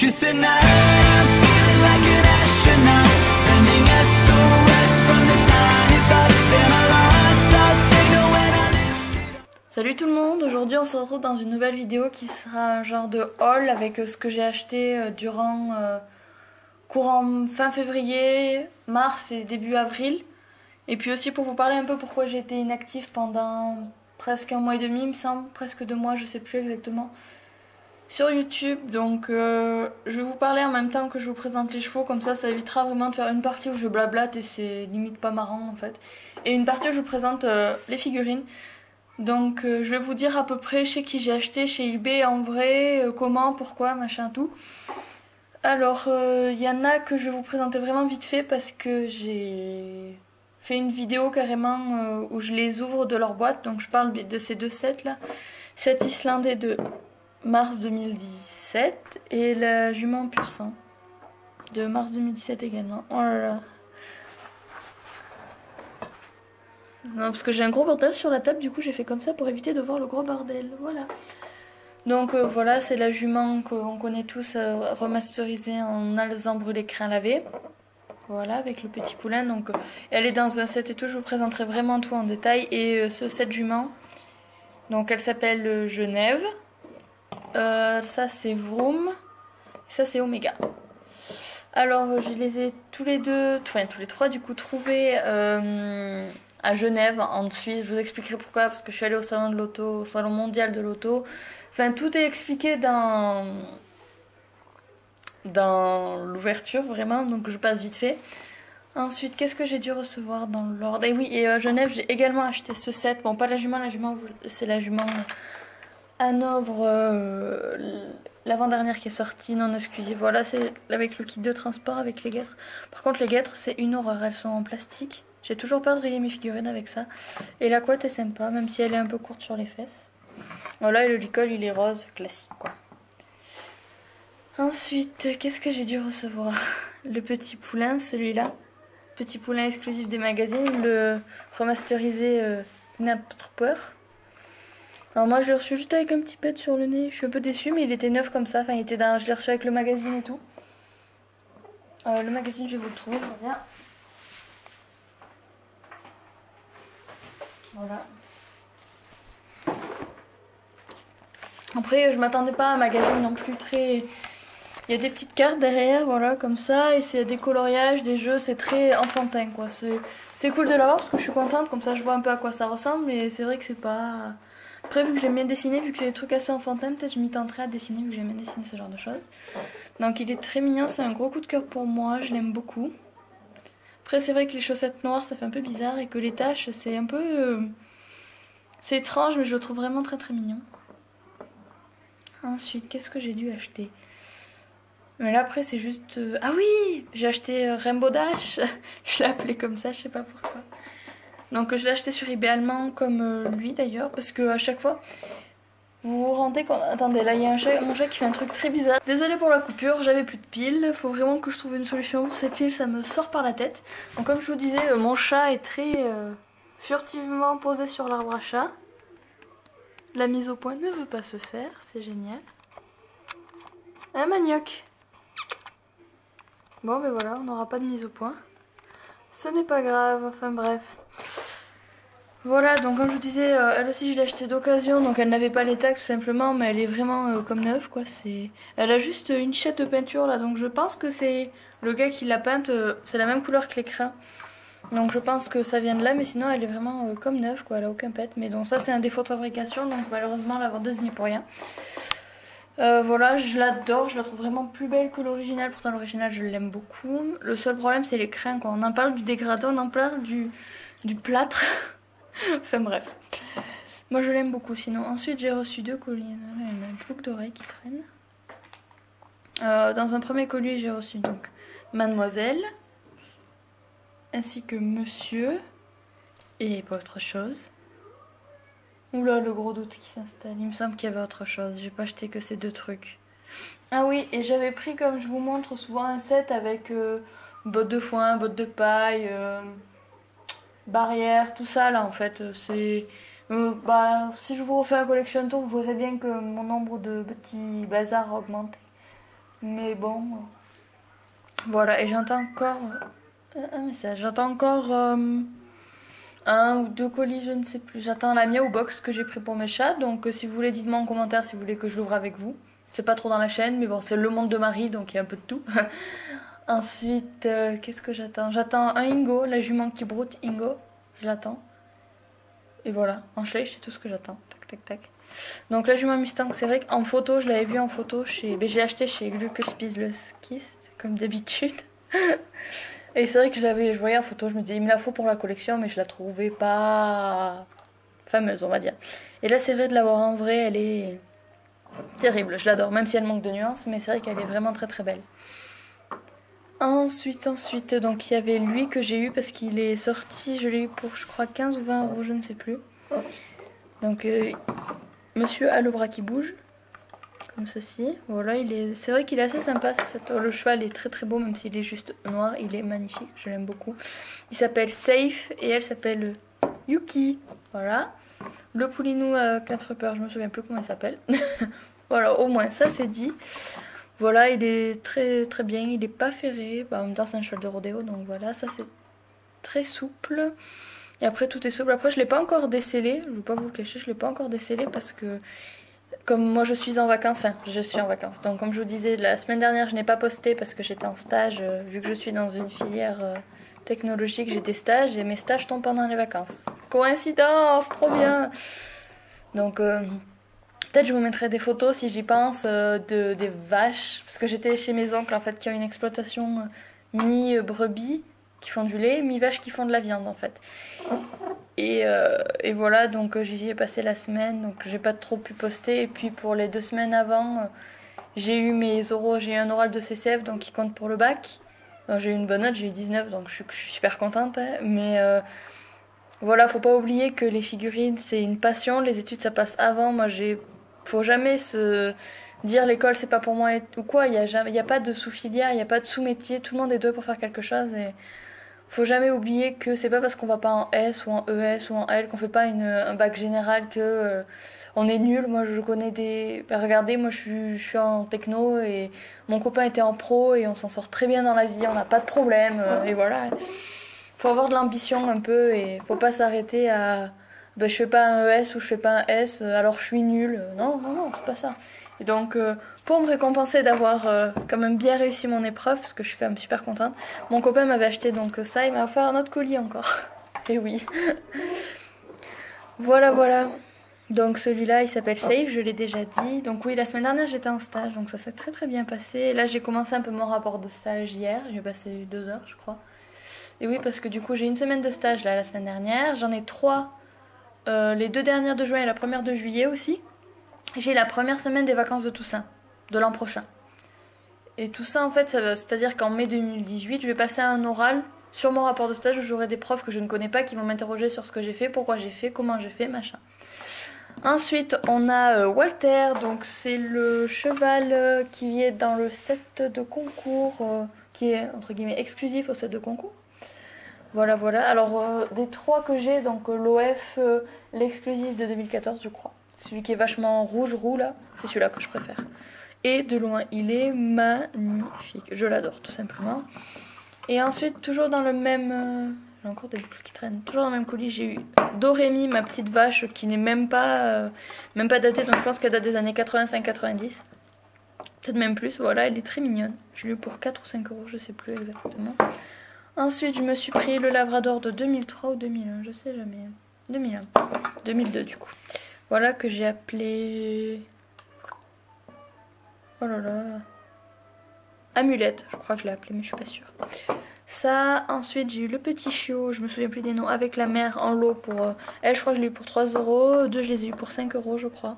'Cause tonight I'm feeling like an astronaut, sending SOS from this tiny box. Am I lost? I'll signal when I lift it up. Salut tout le monde, aujourd'hui on se retrouve dans une nouvelle vidéo qui sera un genre de haul avec ce que j'ai acheté durant courant fin février, mars et début avril. Et puis aussi pour vous parler un peu pourquoi j'ai été inactive pendant presque un mois et demi, il me semble, presque 2 mois, je sais plus exactement, sur YouTube. Donc je vais vous parler en même temps que je vous présente les chevaux, comme ça évitera vraiment de faire une partie où je blablate et c'est limite pas marrant en fait, et une partie où je vous présente les figurines. Donc je vais vous dire à peu près chez qui j'ai acheté, chez eBay en vrai, comment, pourquoi, machin tout. Alors il y en a que je vais vous présenter vraiment vite fait parce que j'ai fait une vidéo carrément où je les ouvre de leur boîte. Donc je parle de ces deux sets là. Cet islandais de mars 2017 et la jument pur sang de mars 2017 également. Oh là là. Non, parce que j'ai un gros bordel sur la table, du coup j'ai fait comme ça pour éviter de voir le gros bordel. Voilà. Donc voilà, c'est la jument qu'on connaît tous, remasterisée en alezan brûlé crin lavé. Voilà, avec le petit poulain. Donc elle est dans un set et tout, je vous présenterai vraiment tout en détail. Et cette jument, donc elle s'appelle Genève. Ça c'est Vroom. Ça c'est Omega. Alors je les ai tous les trois du coup trouvés à Genève, en Suisse. Je vous expliquerai pourquoi, parce que je suis allée au salon de l'auto, au salon mondial de l'auto. Enfin, tout est expliqué dans l'ouverture, vraiment, donc je passe vite fait. Ensuite, qu'est-ce que j'ai dû recevoir dans l'ordre? Et oui, et à Genève, j'ai également acheté ce set. Bon, pas la jument, c'est la jument Hanovre, l'avant-dernière qui est sortie, non exclusive. Voilà, c'est avec le kit de transport, avec les guêtres. Par contre, les guêtres, c'est une horreur, elles sont en plastique. J'ai toujours peur de rayer mes figurines avec ça. Et la couette est sympa, même si elle est un peu courte sur les fesses. Voilà, et le licol, il est rose, classique quoi. Ensuite, qu'est-ce que j'ai dû recevoir? Le petit poulain, celui-là. Petit poulain exclusif des magazines, le remasterisé Knaptrooper. Alors moi, je l'ai reçu juste avec un petit pet sur le nez. Je suis un peu déçue, mais il était neuf comme ça. Enfin, je l'ai reçu avec le magazine et tout. Le magazine, je vais vous le trouver, je reviens. Voilà. Après, je m'attendais pas à un magazine non plus très... Il y a des petites cartes derrière, voilà, comme ça, et c'est des coloriages, des jeux, c'est très enfantin, quoi. C'est cool de l'avoir parce que je suis contente, comme ça je vois un peu à quoi ça ressemble, mais c'est vrai que c'est pas... Après, vu que j'aime bien dessiner, vu que c'est des trucs assez enfantins, peut-être je m'y tenterai à dessiner, vu que j'aime bien dessiner ce genre de choses. Donc il est très mignon, c'est un gros coup de cœur pour moi, je l'aime beaucoup. Après, c'est vrai que les chaussettes noires, ça fait un peu bizarre, et que les taches, c'est un peu... C'est étrange, mais je le trouve vraiment très très mignon. Ensuite, qu'est-ce que j'ai dû acheter? Mais là après c'est juste... Ah oui, j'ai acheté Rainbow Dash. Je l'ai appelé comme ça, je sais pas pourquoi. Donc je l'ai acheté sur eBay allemand comme lui d'ailleurs. Parce que à chaque fois, vous vous rendez compte... Attendez, là il y a mon chat qui fait un truc très bizarre. Désolée pour la coupure, j'avais plus de piles. Faut vraiment que je trouve une solution pour ces piles, ça me sort par la tête. Donc comme je vous disais, mon chat est très furtivement posé sur l'arbre à chat. La mise au point ne veut pas se faire, c'est génial. Un manioc. Bon ben voilà, on n'aura pas de mise au point. Ce n'est pas grave, enfin bref. Voilà, donc comme je vous disais, elle aussi je l'ai achetée d'occasion, donc elle n'avait pas les tags tout simplement, mais elle est vraiment comme neuve quoi. Elle a juste une chette de peinture là, donc je pense que c'est le gars qui l'a peinte, c'est la même couleur que l'écran. Donc je pense que ça vient de là, mais sinon elle est vraiment comme neuve quoi, elle a aucun pet. Mais donc ça c'est un défaut de fabrication, donc malheureusement la vendeuse n'y est pour rien. Voilà, je l'adore, je la trouve vraiment plus belle que l'original, pourtant l'original je l'aime beaucoup. Le seul problème c'est les crins quoi, on en parle du dégradé, on en parle du plâtre. Enfin bref, moi je l'aime beaucoup sinon. Ensuite j'ai reçu 2 colis, il y a une boucle d'oreille qui traîne. Dans un premier colis j'ai reçu donc Mademoiselle, ainsi que Monsieur, et pas autre chose. Oula, le gros doute qui s'installe. Il me semble qu'il y avait autre chose. J'ai pas acheté que ces 2 trucs. Ah oui, et j'avais pris, comme je vous montre souvent, un set avec bottes de foin, bottes de paille, barrière, tout ça là en fait. Si je vous refais un collection tour, vous verrez bien que mon nombre de petits bazars a augmenté. Mais bon, voilà. Et j'entends encore un message. J'entends encore un ou deux colis, je ne sais plus. J'attends la Miaou Box que j'ai pris pour mes chats. Donc si vous voulez, dites-moi en commentaire si vous voulez que je l'ouvre avec vous. C'est pas trop dans la chaîne, mais bon, c'est le monde de Marie, donc il y a un peu de tout. Ensuite, qu'est-ce que j'attends? J'attends un Ingo, la jument qui broute, Ingo. Je l'attends. Et voilà, en Schleich, c'est tout ce que j'attends. Tac, tac, tac. Donc la jument Mustang, c'est vrai qu'en photo, je l'avais vue en photo chez... Ben, j'ai acheté chez Glucus Kist, comme d'habitude. Et c'est vrai que je voyais en photo, je me disais, il me la faut pour la collection, mais je la trouvais pas fameuse, on va dire. Et là, c'est vrai de la voir en vrai, elle est terrible, je l'adore, même si elle manque de nuances, mais c'est vrai qu'elle est vraiment très très belle. Ensuite, donc il y avait lui que j'ai eu parce qu'il est sorti, je l'ai eu pour je crois 15 ou 20 euros, je ne sais plus. Donc Monsieur a le bras qui bouge, comme ceci. Voilà, c'est vrai qu'il est assez sympa. Le cheval est très très beau, même s'il est juste noir, il est magnifique, je l'aime beaucoup. Il s'appelle Safe et elle s'appelle Yuki. Voilà. Le poulinou à 4 peurs, je me souviens plus comment il s'appelle. Voilà, au moins ça c'est dit. Voilà, il est très très bien, il est pas ferré. Bah, en même temps, c'est un cheval de rodéo, donc voilà, ça c'est très souple. Et après, tout est souple. Après, je l'ai pas encore décellé, je vais pas vous le cacher, je l'ai pas encore décellé parce que, comme moi je suis en vacances, enfin, je suis en vacances. Donc, comme je vous disais, la semaine dernière, je n'ai pas posté parce que j'étais en stage, vu que je suis dans une filière technologique, j'ai des stages et mes stages tombent pendant les vacances. Coïncidence, trop bien! Donc, peut-être je vous mettrai des photos si j'y pense des vaches. Parce que j'étais chez mes oncles en fait qui ont une exploitation mi-brebis qui font du lait, mi-vaches qui font de la viande en fait. Et voilà, donc j'y ai passé la semaine, donc j'ai pas trop pu poster. Et puis pour les 2 semaines avant, j'ai eu mes oraux, j'ai eu un oral de CCF donc qui compte pour le bac. Donc, j'ai eu une bonne note, j'ai eu 19 donc je suis super contente. Hein. Mais voilà, faut pas oublier que les figurines c'est une passion, les études ça passe avant. Moi faut jamais se dire l'école c'est pas pour moi ou quoi, il y a pas de sous-filière, il y a pas de sous-métier, tout le monde est doué pour faire quelque chose et faut jamais oublier que c'est pas parce qu'on va pas en S ou en ES ou en L qu'on fait pas un bac général que on est nul. Moi je connais regardez, moi je suis en techno et mon copain était en pro et on s'en sort très bien dans la vie, on n'a pas de problème et voilà. Faut avoir de l'ambition un peu et faut pas s'arrêter à je fais pas un ES ou je fais pas un S, alors je suis nulle. Non, c'est pas ça. Et donc, pour me récompenser d'avoir quand même bien réussi mon épreuve, parce que je suis quand même super contente, mon copain m'avait acheté donc ça, il m'a offert un autre colis encore. Et oui. Voilà. Donc celui-là, il s'appelle Safe, je l'ai déjà dit. Donc oui, la semaine dernière, j'étais en stage, donc ça s'est très très bien passé. Et là, j'ai commencé un peu mon rapport de stage hier, j'ai passé 2 heures, je crois. Et oui, parce que du coup, j'ai une semaine de stage là, la semaine dernière, j'en ai 3. Les 2 dernières de juin et la première de juillet aussi. J'ai la première semaine des vacances de Toussaint, de l'an prochain. Et tout ça, en fait, c'est-à-dire qu'en mai 2018, je vais passer un oral sur mon rapport de stage où j'aurai des profs que je ne connais pas qui vont m'interroger sur ce que j'ai fait, pourquoi j'ai fait, comment j'ai fait, machin. Ensuite, on a Walter, donc c'est le cheval qui est dans le set de concours, qui est entre guillemets exclusif au set de concours. Voilà. Alors, des 3 que j'ai, donc l'OF, l'exclusif de 2014, je crois. Celui qui est vachement rouge, roux, là, c'est celui-là que je préfère. Et de loin, il est magnifique. Je l'adore, tout simplement. Et ensuite, toujours dans le même... j'ai encore des boucles qui traînent. Toujours dans le même colis, j'ai eu Dorémy, ma petite vache, qui n'est même pas datée. Donc je pense qu'elle date des années 85-90. Peut-être même plus. Voilà, elle est très mignonne. Je l'ai eu pour 4 ou 5 euros, je sais plus exactement. Ensuite, je me suis pris le Labrador de 2003 ou 2001, je sais jamais. 2001. 2002 du coup. Voilà que j'ai appelé... Oh là là... Amulette, je crois que je l'ai appelé mais je suis pas sûre. Ça, ensuite j'ai eu le petit chiot, je me souviens plus des noms, avec la mère en lot pour... elle je crois que je l'ai eu pour 3 euros, 2 je les ai eu pour 5 euros je crois.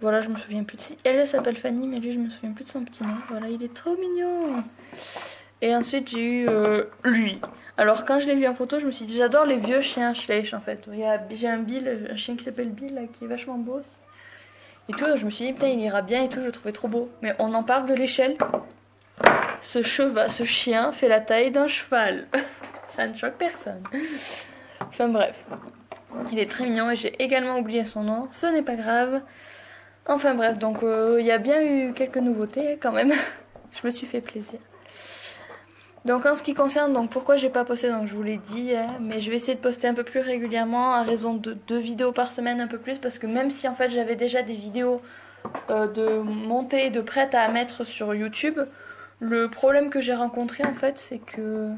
Voilà, je me souviens plus de... Elle s'appelle Fanny mais lui je me souviens plus de son petit nom. Voilà, il est trop mignon. Et ensuite j'ai eu lui. Alors quand je l'ai vu en photo, je me suis dit j'adore les vieux chiens Schleich en fait. J'ai un Bill, un chien qui s'appelle Bill là, qui est vachement beau aussi. Et tout, je me suis dit putain il ira bien et tout, je le trouvais trop beau. Mais on en parle de l'échelle. Ce chien fait la taille d'un cheval. Ça ne choque personne. Enfin bref. Il est très mignon et j'ai également oublié son nom. Ce n'est pas grave. Enfin bref, donc il y a bien eu quelques nouveautés quand même. Je me suis fait plaisir. Donc en ce qui concerne donc pourquoi j'ai pas posté, donc je vous l'ai dit, hein, mais je vais essayer de poster un peu plus régulièrement à raison de 2 vidéos par semaine, un peu plus, parce que même si en fait j'avais déjà des vidéos de montées, de prêtes à mettre sur YouTube, le problème que j'ai rencontré en fait, c'est que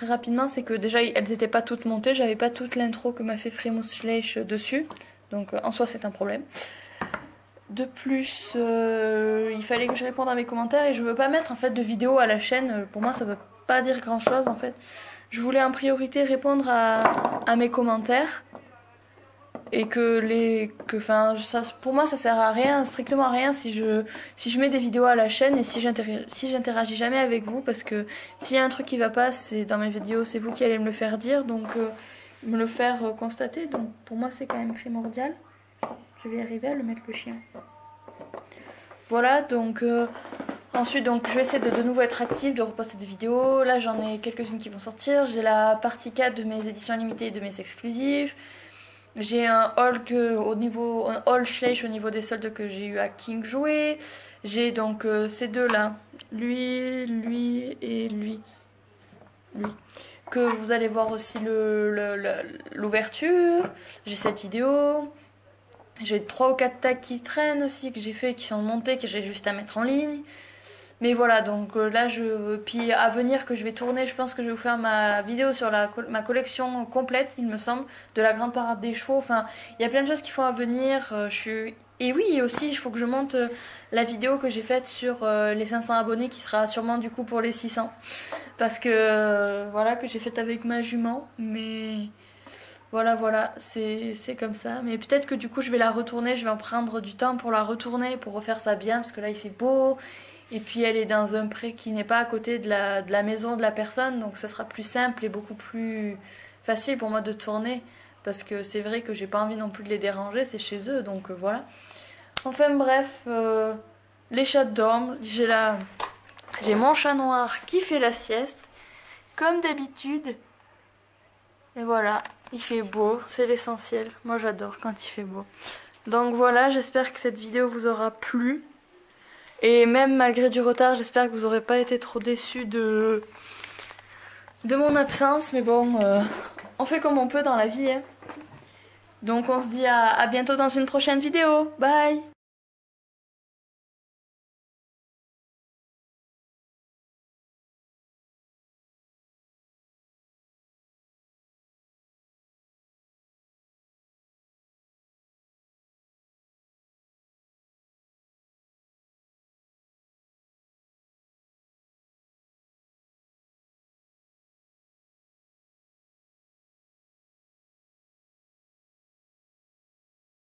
rapidement, c'est que déjà elles n'étaient pas toutes montées, j'avais pas toute l'intro que m'a fait Frimous Schleich dessus, donc en soi c'est un problème. De plus, il fallait que je réponde à mes commentaires et je veux pas mettre en fait de vidéos à la chaîne. Pour moi, ça veut pas dire grand chose en fait. Je voulais en priorité répondre à mes commentaires et pour moi, ça sert à rien, strictement à rien si je mets des vidéos à la chaîne et si j'interagis jamais avec vous, parce que s'il y a un truc qui va pas, c'est dans mes vidéos, c'est vous qui allez me le faire dire, donc me le faire constater. Donc pour moi, c'est quand même primordial. Je vais arriver à le mettre le chien. Voilà, donc ensuite donc je vais essayer de nouveau être active, de reposter des vidéos. Là j'en ai quelques-unes qui vont sortir. J'ai la partie 4 de mes éditions limitées et de mes exclusifs. J'ai un haul Schleich au niveau des soldes que j'ai eu à King jouer. J'ai donc ces deux là, lui et lui. Que vous allez voir aussi l'ouverture. J'ai cette vidéo. J'ai 3 ou 4 tags qui traînent aussi, que j'ai fait, qui sont montés, que j'ai juste à mettre en ligne. Mais voilà, donc là, puis à venir que je vais tourner, je pense que je vais vous faire ma vidéo sur ma collection complète, il me semble, de la grande parade des chevaux. Enfin, il y a plein de choses qui font à venir. Et oui, aussi, il faut que je monte la vidéo que j'ai faite sur les 500 abonnés, qui sera sûrement du coup pour les 600. Parce que, voilà, que j'ai faite avec ma jument, mais... Voilà, c'est comme ça. Mais peut-être que du coup je vais la retourner, je vais en prendre du temps pour la retourner, pour refaire ça bien, parce que là il fait beau. Et puis elle est dans un pré qui n'est pas à côté de la maison de la personne, donc ça sera plus simple et beaucoup plus facile pour moi de tourner. Parce que c'est vrai que j'ai pas envie non plus de les déranger, c'est chez eux, donc voilà. Enfin bref, les chats dorment. J'ai mon chat noir qui fait la sieste, comme d'habitude. Et voilà, il fait beau, c'est l'essentiel. Moi j'adore quand il fait beau. Donc voilà, j'espère que cette vidéo vous aura plu. Et même malgré du retard, j'espère que vous n'aurez pas été trop déçus de mon absence. Mais bon, on fait comme on peut dans la vie, hein. Donc on se dit à bientôt dans une prochaine vidéo. Bye!